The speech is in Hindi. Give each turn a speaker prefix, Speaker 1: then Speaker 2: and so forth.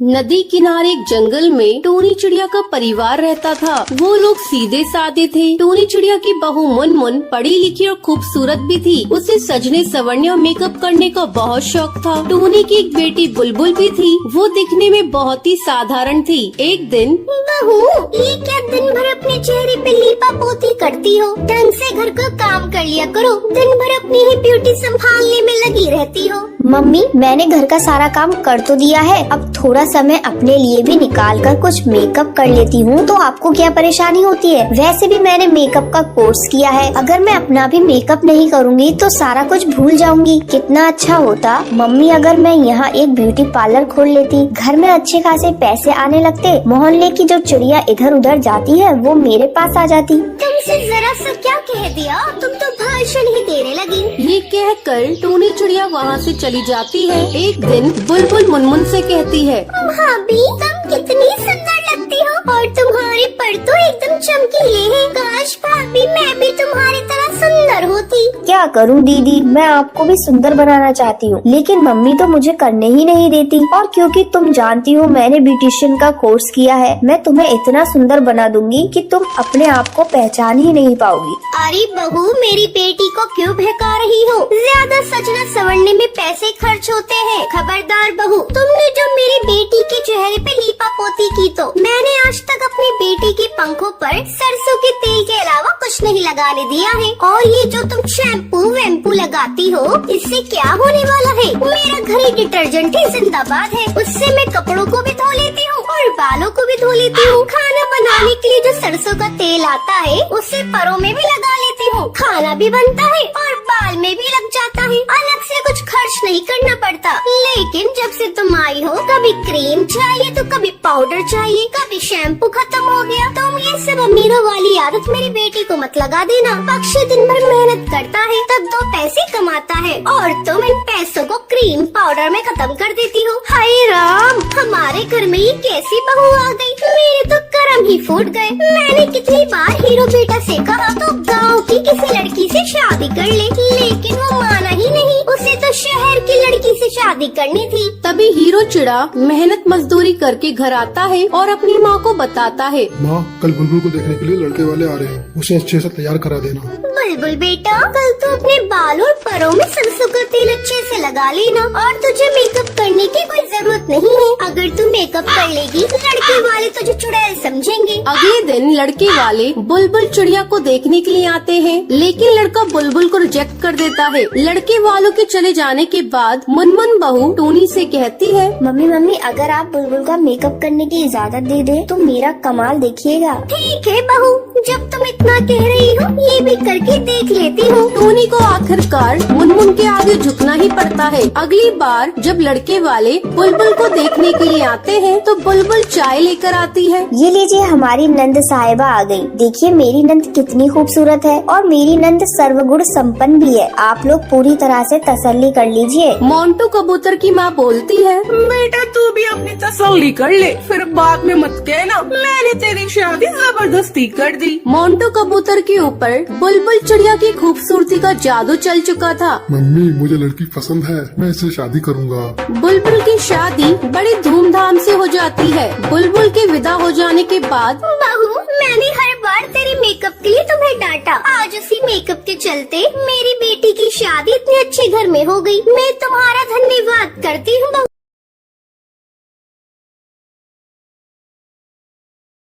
Speaker 1: नदी किनारे एक जंगल में टोनी चिड़िया का परिवार रहता था। वो लोग सीधे साधे थे। टोनी चिड़िया की बहू मुनमुन पढ़ी लिखी और खूबसूरत भी थी। उसे सजने संवरने और मेकअप करने का बहुत शौक था। टोनी की एक बेटी बुलबुल भी थी। वो दिखने में बहुत ही साधारण थी। एक दिन,
Speaker 2: बहू, ये क्या दिन भर अपने चेहरे पे लीपा पोती करती हो? ढंग से घर का काम कर लिया करो। दिन भर अपनी ही ब्यूटी संभालने में लगी रहती हो।
Speaker 3: मम्मी, मैंने घर का सारा काम कर तो दिया है। अब थोड़ा समय अपने लिए भी निकाल कर कुछ मेकअप कर लेती हूँ तो आपको क्या परेशानी होती है? वैसे भी मैंने मेकअप का कोर्स किया है। अगर मैं अपना भी मेकअप नहीं करूँगी तो सारा कुछ भूल जाऊंगी। कितना अच्छा होता मम्मी अगर मैं यहाँ एक ब्यूटी पार्लर खोल लेती। घर में अच्छे खासे पैसे आने लगते। मोहल्ले की जो चिड़िया इधर उधर जाती है वो मेरे पास आ जाती।
Speaker 2: तुमसे जरा सा क्या कह दिया? तुम तो भाषण ही देने लगी।
Speaker 1: ये कहकर टोनी चिड़िया वहाँ से चली जाती है। एक दिन बुलबुल मुनमुन से कहती है,
Speaker 2: भाभी, तुम कितनी सुंदर लगती हो और तुम्हारे पर तो एकदम चमकीले हैं। काश भाभी मैं भी तुम्हारी तरह सुंदर होती।
Speaker 3: क्या करूं दीदी, मैं आपको भी सुंदर बनाना चाहती हूँ लेकिन मम्मी तो मुझे करने ही नहीं देती। और क्योंकि तुम जानती हो मैंने ब्यूटिशियन का कोर्स किया है, मैं तुम्हें इतना सुंदर बना दूंगी कि तुम अपने आप को पहचान ही नहीं पाओगी।
Speaker 2: अरे बहू, मेरी बेटी को क्यों बहका रही हो? ज्यादा सजना संवरने में पैसे खर्च होते हैं। खबरदार बहू, तुमने जो मेरी बेटी के चेहरे पे लीपा पोती की तो मैंने आज तक अपनी बेटी के पंखों पर सरसों के तेल के अलावा कुछ नहीं लगाने दिया है। और ये जो तुम शैम्पू वैम्पू लगाती हो, इससे क्या होने वाला है? मेरा घर ही डिटर्जेंट ही जिंदाबाद है। उससे मैं कपड़ों को भी धो लेती हूँ और बालों को भी धो लेती हूँ। खाना बनाने के लिए जो सरसों का तेल आता है उसे परों में भी लगा लेती हूँ। खाना भी बनता है और बाल में भी लग जाता है। अलग से कुछ खर्च नहीं करना पड़ता। लेकिन जब से तुम आई हो, कभी क्रीम चाहिए तो कभी पाउडर चाहिए, कभी शैम्पू खत्म हो गया। तुम ये सब अमीरों वाली आदत मेरी बेटी को मत लगा देना। पक्षी दिन भर मेहनत करता है तब 2 पैसे कमाता है और तुम इन पैसों को क्रीम पाउडर में खत्म कर देती हो। हाय राम, हमारे घर में ये कैसी बहू आ गई? मेरे तो कर्म ही फूट गए। मैंने कितनी बार हीरो बेटा से कहा तो गाँव की किसी लड़की से शादी कर ले, लेकिन वो माना ही नहीं। उसे तो शहर की लड़की से शादी करनी थी।
Speaker 1: तभी हीरो चिड़ा मेहनत मजदूरी करके घर आता है और अपनी माँ को बताता है,
Speaker 4: माँ, कल बुलबुल को देखने के लिए लड़के वाले आ रहे हैं, उसे अच्छे से तैयार करा देना।
Speaker 2: बुलबुल बेटा, कल तो अपने बाल और परों में सरसों का तेल अच्छे से लगा लेना और तुझे मेकअप करने की कोई जरूरत नहीं है। अगर तू मेकअप कर लेगी लड़के वाले तुझे चुड़ैल समझेंगे।
Speaker 1: अगले दिन लड़के वाले बुलबुल चिड़िया को देखने के लिए आते हैं, लेकिन लड़का बुलबुल को रिजेक्ट कर देता है। लड़के वालों के चले जाने के बाद मुनमुन बहू टोनी से कहती है,
Speaker 3: मम्मी, अगर आप बुलबुल का मेकअप करने की इजाजत दे दे तो मेरा कमाल देखिएगा।
Speaker 2: ठीक है बहू, जब तुम इतना कह रही हो ये भी करके देख लेती हूँ।
Speaker 1: टोनी को आखिरकार मुनमुन के आगे झुकना ही पड़ता है। अगली बार जब लड़के वाले बुलबुल को देखने के लिए आते हैं तो बुलबुल चाय लेकर आती है।
Speaker 3: ये लीजिए, हमारी नंद साहिबा आ गई। देखिए मेरी नंद कितनी खूबसूरत है और मेरी नंद सर्वगुण संपन्न भी है। आप लोग पूरी तरह से तसल्ली कर लीजिए।
Speaker 1: मोंटू कबूतर की माँ बोलती है,
Speaker 5: बेटा तू भी अपनी तसल्ली कर ले, फिर बाद में मत कहना मैंने तेरी शादी जबरदस्ती कर दी।
Speaker 1: मोंटू कबूतर के ऊपर बुलबुल चिड़िया की खूबसूरती का जादू चल चुका था।
Speaker 4: मम्मी, मुझे लड़की पसंद है, मैं इससे शादी करूँगा।
Speaker 1: बुलबुल की शादी बड़ी धूमधाम से हो जाती है। बुलबुल के विदा हो जाने के बाद,
Speaker 2: बहू, मैंने हर बार तेरे मेकअप के लिए तुम्हें डांटा। आज उसी मेकअप के चलते मेरी बेटी की शादी इतने अच्छे घर में हो गई। मैं तुम्हारा धन्यवाद करती हूँ बहू।